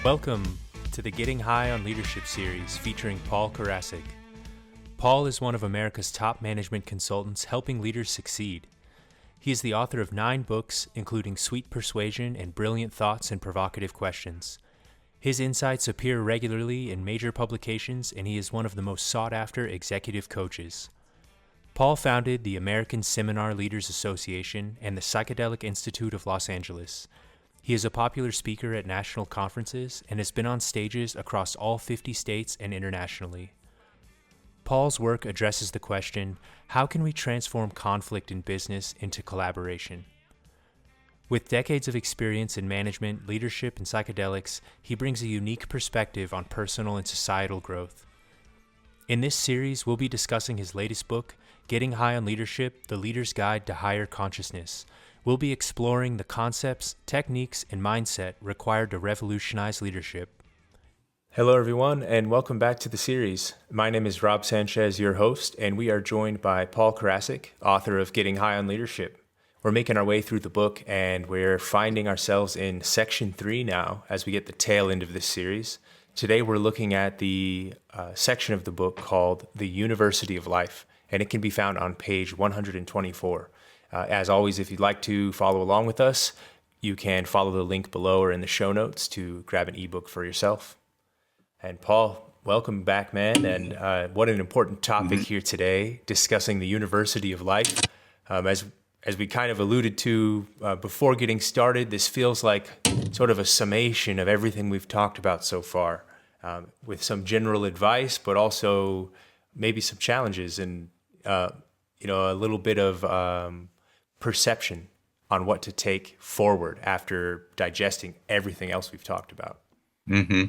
Welcome to the Getting High on Leadership series featuring Paul Karasik. Paul is one of America's top management consultants helping leaders succeed. He is the author of 9 books, including Sweet Persuasion and Brilliant Thoughts and Provocative Questions. His insights appear regularly in major publications, and he is one of the most sought-after executive coaches. Paul founded the American Seminar Leaders Association and the Psychedelic Institute of Los Angeles. He is a popular speaker at national conferences and has been on stages across all 50 states and internationally. Paul's work addresses the question, how can we transform conflict in business into collaboration? With decades of experience in management, leadership, and psychedelics, he brings a unique perspective on personal and societal growth. In this series, we'll be discussing his latest book, Getting High on Leadership, The Leader's Guide to Higher Consciousness. We'll be exploring the concepts, techniques, and mindset required to revolutionize leadership. Hello, everyone, and welcome back to the series. My name is Sanchez, your host, and we are joined by Paul Karasik, author of Getting High on Leadership. We're making our way through the book, and we're finding ourselves in section 3 now as we get the tail end of this series. Today, we're looking at the section of the book called The University of Life, and it can be found on page 124. As always, if you'd like to follow along with us, you can follow the link below or in the show notes to grab an ebook for yourself. And Paul, welcome back, man. And what an important topic here today, discussing the University of Life. As we kind of alluded to before getting started, this feels like sort of a summation of everything we've talked about so far, with some general advice, but also maybe some challenges and a little bit of perception on what to take forward after digesting everything else we've talked about. Mm-hmm.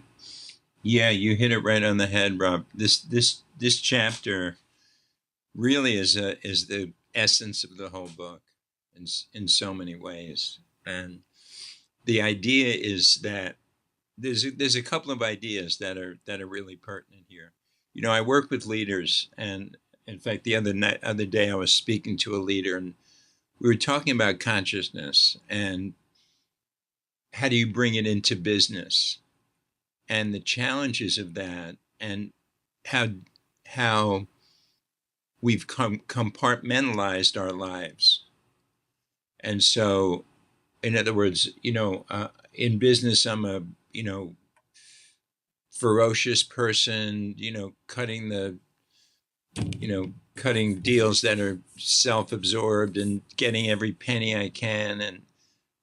Yeah, you hit it right on the head, Rob. This chapter really is the essence of the whole book in so many ways. And the idea is that there's a couple of ideas that are really pertinent here. You know, I work with leaders, and in fact, the other day I was speaking to a leader, and we were talking about consciousness and how do you bring it into business and the challenges of that, and how we've compartmentalized our lives. And so, in other words, in business, I'm a, ferocious person, cutting deals that are self-absorbed and getting every penny I can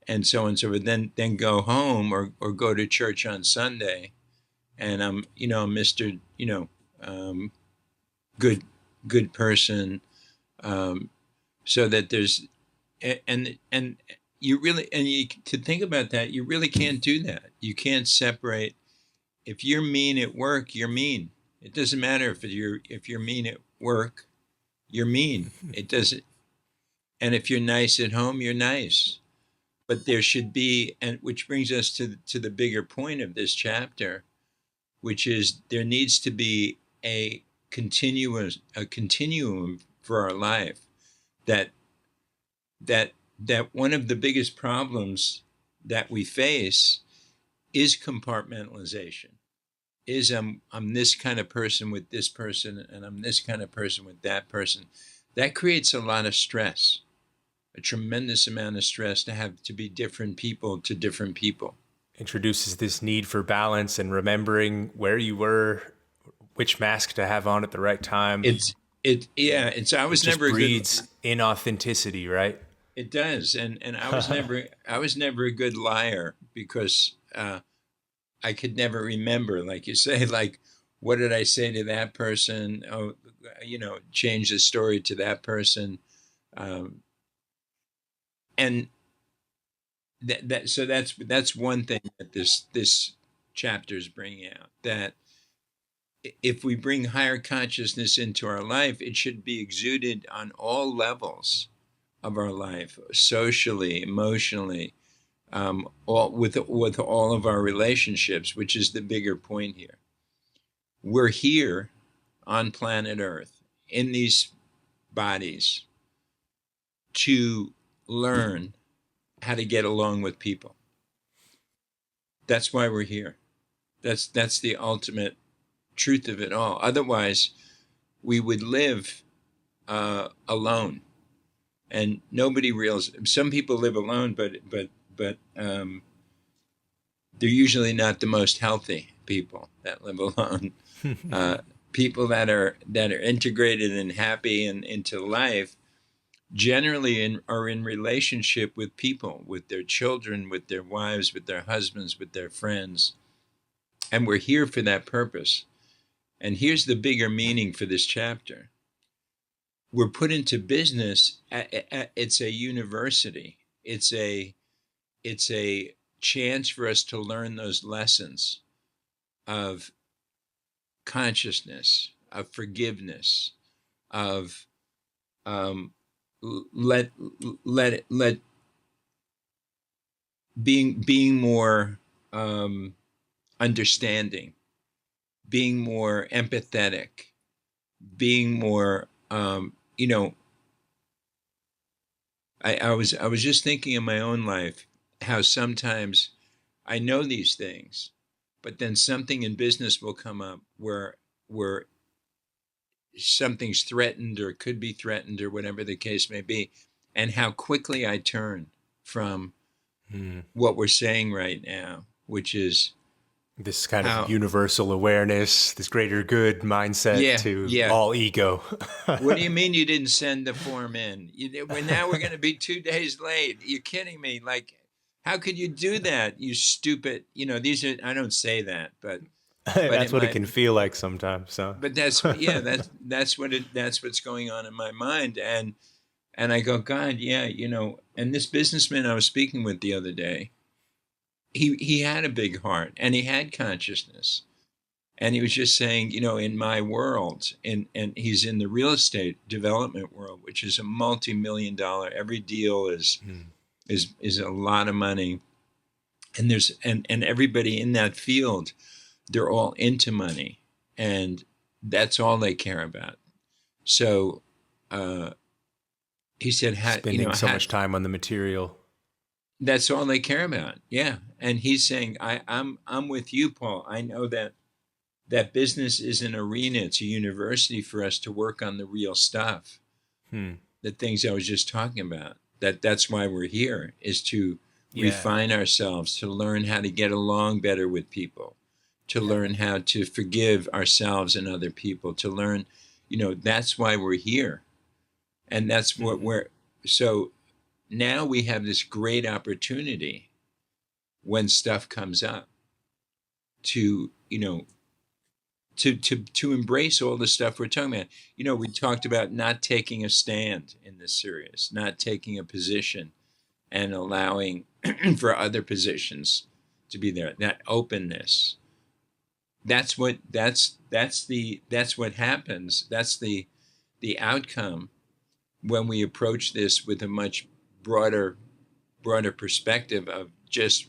and so on and so forth. Then go home or go to church on Sunday, and I'm, Mr. Good person, so that there's and to think about that, you really can't do that. You can't separate. If you're mean at work, you're mean. It doesn't matter if you're mean at work, you're mean. It doesn't. And if you're nice at home, you're nice. But there should be, and which brings us to the bigger point of this chapter, which is there needs to be a continuum for our life. That one of the biggest problems that we face is compartmentalization. Is I'm this kind of person with this person, and I'm this kind of person with that person. That creates a lot of stress, a tremendous amount of stress to have to be different people to different people. Introduces this need for balance and remembering where you were, which mask to have on at the right time. I was never breeds inauthenticity, right? It does, and I was never a good liar because I could never remember, like you say, like what did I say to that person? Oh, change the story to that person, and so that's one thing that this chapter is bringing out, that if we bring higher consciousness into our life, it should be exuded on all levels of our life, socially, emotionally, with all of our relationships, which is the bigger point here. We're here on planet Earth in these bodies to learn how to get along with people. That's why we're here. That's the ultimate truth of it all. Otherwise, we would live alone, and nobody realizes. Some people live alone, but they're usually not the most healthy people that live alone. People that are integrated and happy and into life generally are in relationship with people, with their children, with their wives, with their husbands, with their friends. And we're here for that purpose. And here's the bigger meaning for this chapter. We're put into business. It's a university. It's a chance for us to learn those lessons of consciousness, of forgiveness, of let being more understanding, being more empathetic, being more I was just thinking in my own life how sometimes I know these things, but then something in business will come up where something's threatened or could be threatened or whatever the case may be, and how quickly I turn from what we're saying right now, which is this kind of universal awareness, this greater good mindset to all ego. What do you mean you didn't send the form in? Now we're going to be 2 days late. You're kidding me. Like, how could you do that? You stupid, these are, I don't say that, but that's what it can feel like sometimes. So, but that's what's going on in my mind. And I go, God, and this businessman I was speaking with the other day, he had a big heart and he had consciousness. And he was just saying, in my world, and he's in the real estate development world, which is a multi-million-dollar, every deal is a lot of money. And there's and everybody in that field, they're all into money, and that's all they care about. So he said, spending so much time on the material. That's all they care about. Yeah. And he's saying, I'm with you, Paul. I know that business is an arena. It's a university for us to work on the real stuff. The things I was just talking about. That's why we're here, is to refine ourselves, to learn how to get along better with people, to learn how to forgive ourselves and other people, to learn, that's why we're here. And that's what so now we have this great opportunity when stuff comes up to embrace all the stuff we're talking about. We talked about not taking a stand in this series, not taking a position and allowing for other positions to be there. That openness. That's what happens. That's the outcome when we approach this with a much broader perspective of just,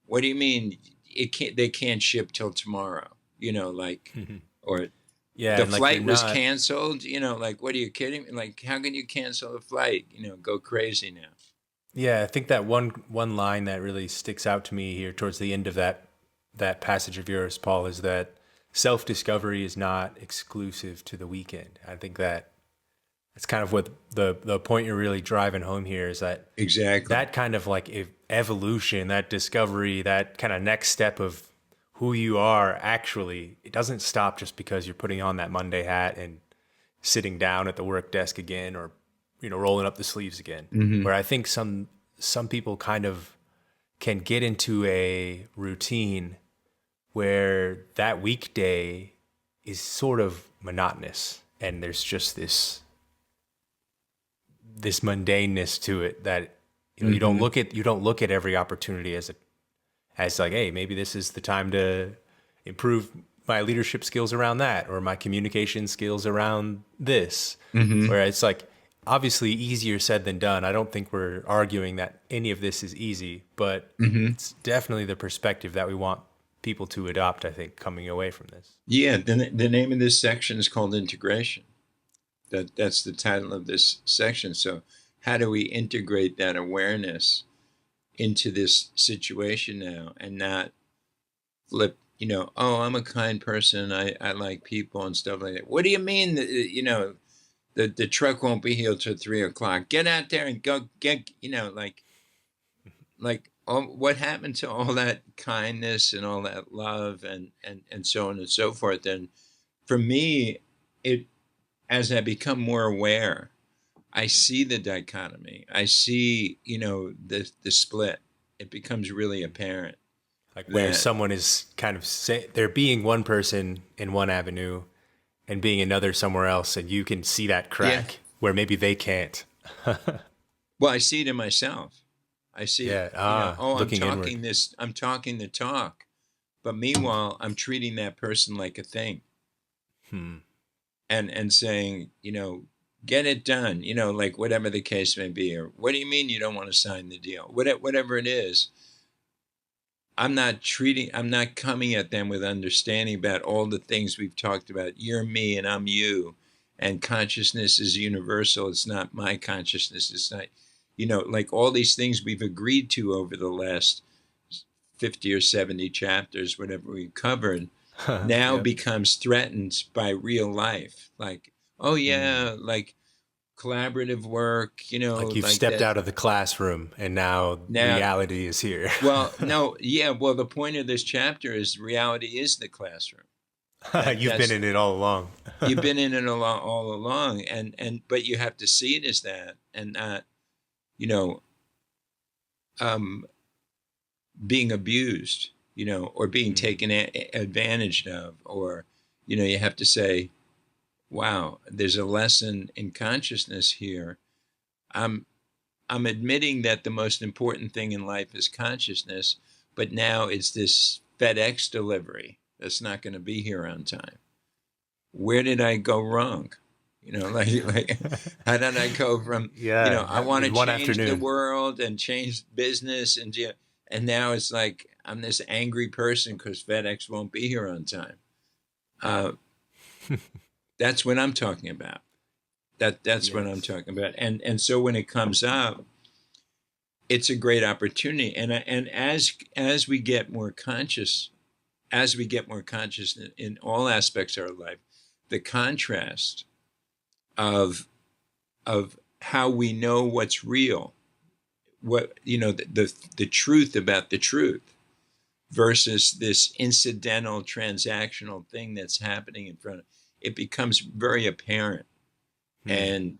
what do you mean they can't ship till tomorrow? Or the flight was canceled, what, are you kidding me? Like, how can you cancel a flight? Go crazy now. Yeah, I think that one line that really sticks out to me here towards the end of that passage of yours, Paul, is that self-discovery is not exclusive to the weekend. I think that's kind of what the point you're really driving home here is, that exactly that kind of like evolution, that discovery, that kind of next step of who you are, actually, it doesn't stop just because you're putting on that Monday hat and sitting down at the work desk again, or rolling up the sleeves again. Where I think some people kind of can get into a routine where that weekday is sort of monotonous, and there's just this mundaneness to it that you don't look at every opportunity as like, hey, maybe this is the time to improve my leadership skills around that, or my communication skills around this. Where it's like, obviously easier said than done. I don't think we're arguing that any of this is easy, but it's definitely the perspective that we want people to adopt, I think, coming away from this. Yeah, the name of this section is called Integration. That's the title of this section. So how do we integrate that awareness into this situation now, and not flip oh, I'm a kind person. I like people and stuff like that. What do you mean? The truck won't be here till 3 o'clock. Get out there and go get, what happened to all that kindness and all that love and so on and so forth. And for me, as I become more aware, I see the dichotomy. I see, the split. It becomes really apparent. Like where someone is kind of they're being one person in one avenue and being another somewhere else, and you can see that crack where maybe they can't. Well, I see it in myself. I see, I'm talking the talk, but meanwhile, I'm treating that person like a thing, and saying, get it done, like whatever the case may be, or what do you mean you don't want to sign the deal? Whatever it is. I'm not coming at them with understanding about all the things we've talked about. You're me and I'm you. And consciousness is universal. It's not my consciousness. It's not, like all these things we've agreed to over the last 50 or 70 chapters, whatever we covered, now becomes threatened by real life. Like, oh yeah, like collaborative work, like you've stepped out of the classroom and now reality is here. Well, no, yeah. Well, the point of this chapter is reality is the classroom. You've been in it all along. You've been in it all along, but you have to see it as that, and not, being abused, or being taken advantage of, or, you have to say, wow, there's a lesson in consciousness here. I'm admitting that the most important thing in life is consciousness, but now it's this FedEx delivery that's not going to be here on time. Where did I go wrong? Like how did I go from, I want to change the world and change business and now it's like I'm this angry person because FedEx won't be here on time. That's what I'm talking about. That's what I'm talking about. And so when it comes up, it's a great opportunity. And as we get more conscious, in all aspects of our life, the contrast of how we know what's real, what the truth about the truth, versus this incidental transactional thing that's happening in front of it becomes very apparent. And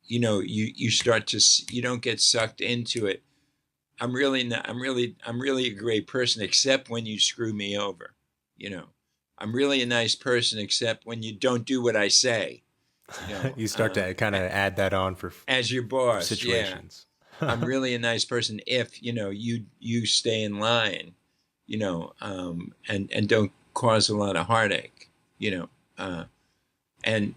you start to you don't get sucked into it. I'm really a great person except when you screw me over. I'm really a nice person except when you don't do what I say. You start to kind of add that on for as your boss situations. I'm really a nice person if you stay in line, and don't cause a lot of heartache, and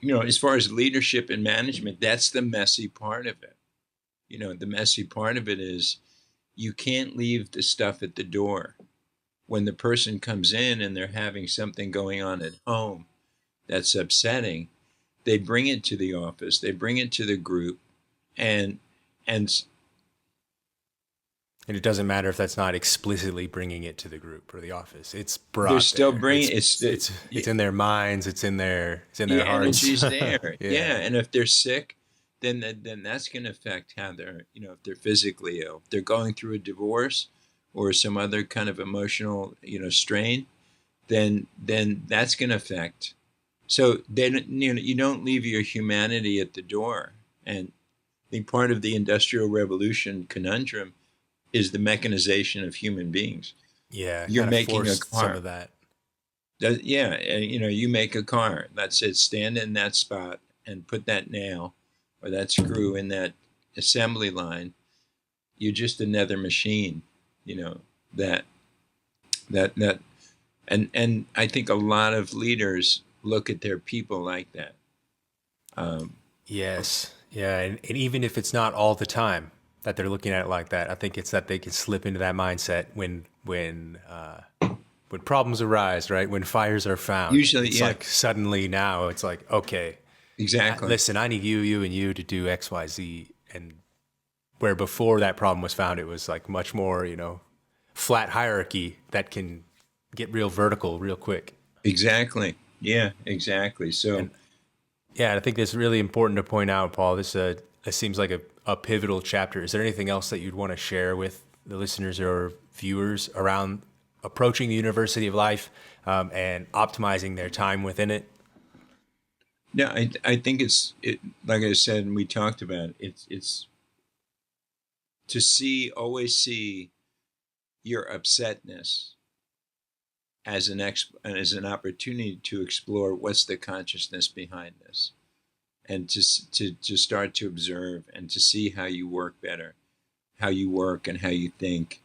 as far as leadership and management, that's the messy part of it. The messy part of it is you can't leave the stuff at the door. When the person comes in and they're having something going on at home that's upsetting, they bring it to the office, they bring it to the group, and it doesn't matter if that's not explicitly bringing it to the group or the office. It's brought. They're still there. bringing it's in their minds. It's in their hearts. Energy's there. And if they're sick, then that's going to affect how they're if they're physically ill, if they're going through a divorce or some other kind of emotional strain, then that's going to affect. So then you don't leave your humanity at the door. And I think part of the Industrial Revolution conundrum is the mechanization of human beings. Yeah, you're making a car. Some of that. You make a car. That's it. Stand in that spot and put that nail or that screw in that assembly line. You're just another machine. That, and I think a lot of leaders look at their people like that. Yes. Yeah. And even if it's not all the time that they're looking at it like that, I think it's that they can slip into that mindset when problems arise, right? When fires are found. Usually, it's like suddenly now it's like, okay, exactly. Listen, I need you and you to do X, Y, Z. And where before that problem was found, it was like much more, flat hierarchy that can get real vertical real quick. Exactly. Yeah, exactly. So, And yeah, I think it's really important to point out, Paul, this it seems like a pivotal chapter. Is there anything else that you'd want to share with the listeners or viewers around approaching the University of Life and optimizing their time within it? yeah, I think it like I said, and we talked about it, it's to always see your upsetness as as an opportunity to explore what's the consciousness behind this, and to start to observe and to see how you work better, how you work and how you think,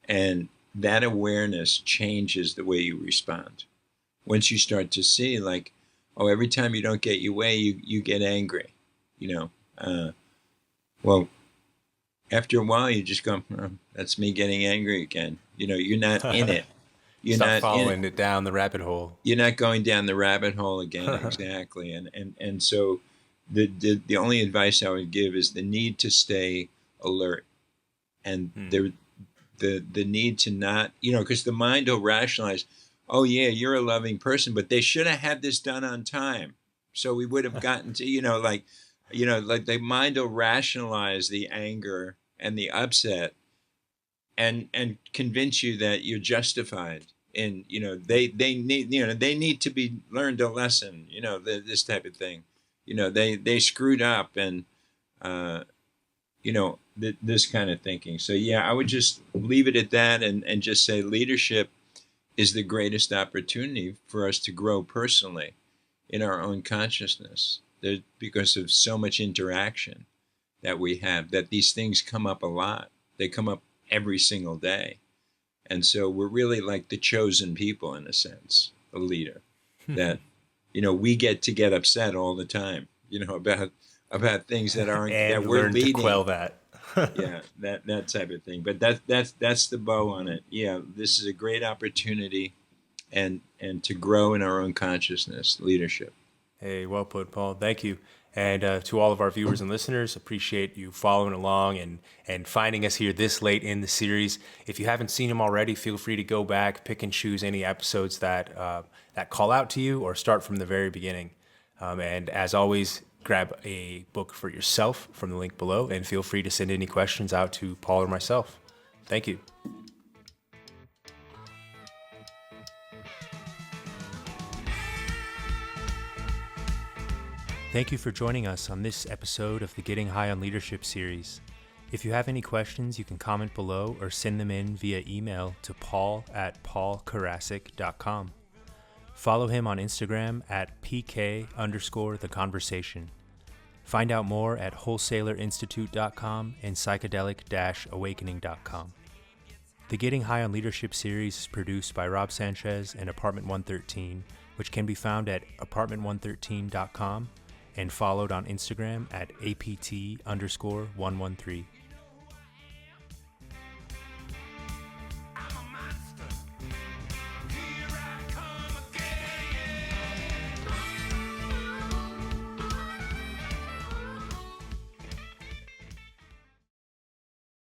and that awareness changes the way you respond. Once you start to see, like, oh, every time you don't get your way, you get angry, well, after a while you just go, oh, that's me getting angry again. You're not in it. You're Stop not in it. following it down the rabbit hole. You're not going down the rabbit hole again. Exactly. And so the only advice I would give is the need to stay alert, and the need to not, because the mind will rationalize, oh yeah, you're a loving person, but they should have had this done on time, so we would have gotten to, like the mind will rationalize the anger and the upset and convince you that you're justified. And they need, they need to be learned a lesson, this type of thing. They screwed up, and this kind of thinking. So yeah, I would just leave it at that, and just say leadership is the greatest opportunity for us to grow personally in our own consciousness. Because of so much interaction that we have, that these things come up a lot. They come up every single day. And so we're really like the chosen people, in a sense, a leader, that, we get upset all the time, about things that aren't, And that we're learn leading. to quell that. Yeah, that type of thing. But that's the bow on it. Yeah, this is a great opportunity, and to grow in our own consciousness, leadership. Hey, well put, Paul. Thank you. And to all of our viewers and listeners, appreciate you following along and finding us here this late in the series. If you haven't seen them already, feel free to go back, pick and choose any episodes that call out to you, or start from the very beginning. And as always, grab a book for yourself from the link below, and feel free to send any questions out to Paul or myself. Thank you. Thank you for joining us on this episode of the Getting High on Leadership series. If you have any questions, you can comment below or send them in via email to paul@paulkarasik.com. Follow him on Instagram at PK_The Conversation. Find out more at wholesalerinstitute.com and psychedelic-awakening.com. The Getting High on Leadership series is produced by Rob Sanchez and Apartment 113, which can be found at apartment113.com and followed on Instagram at APT_113.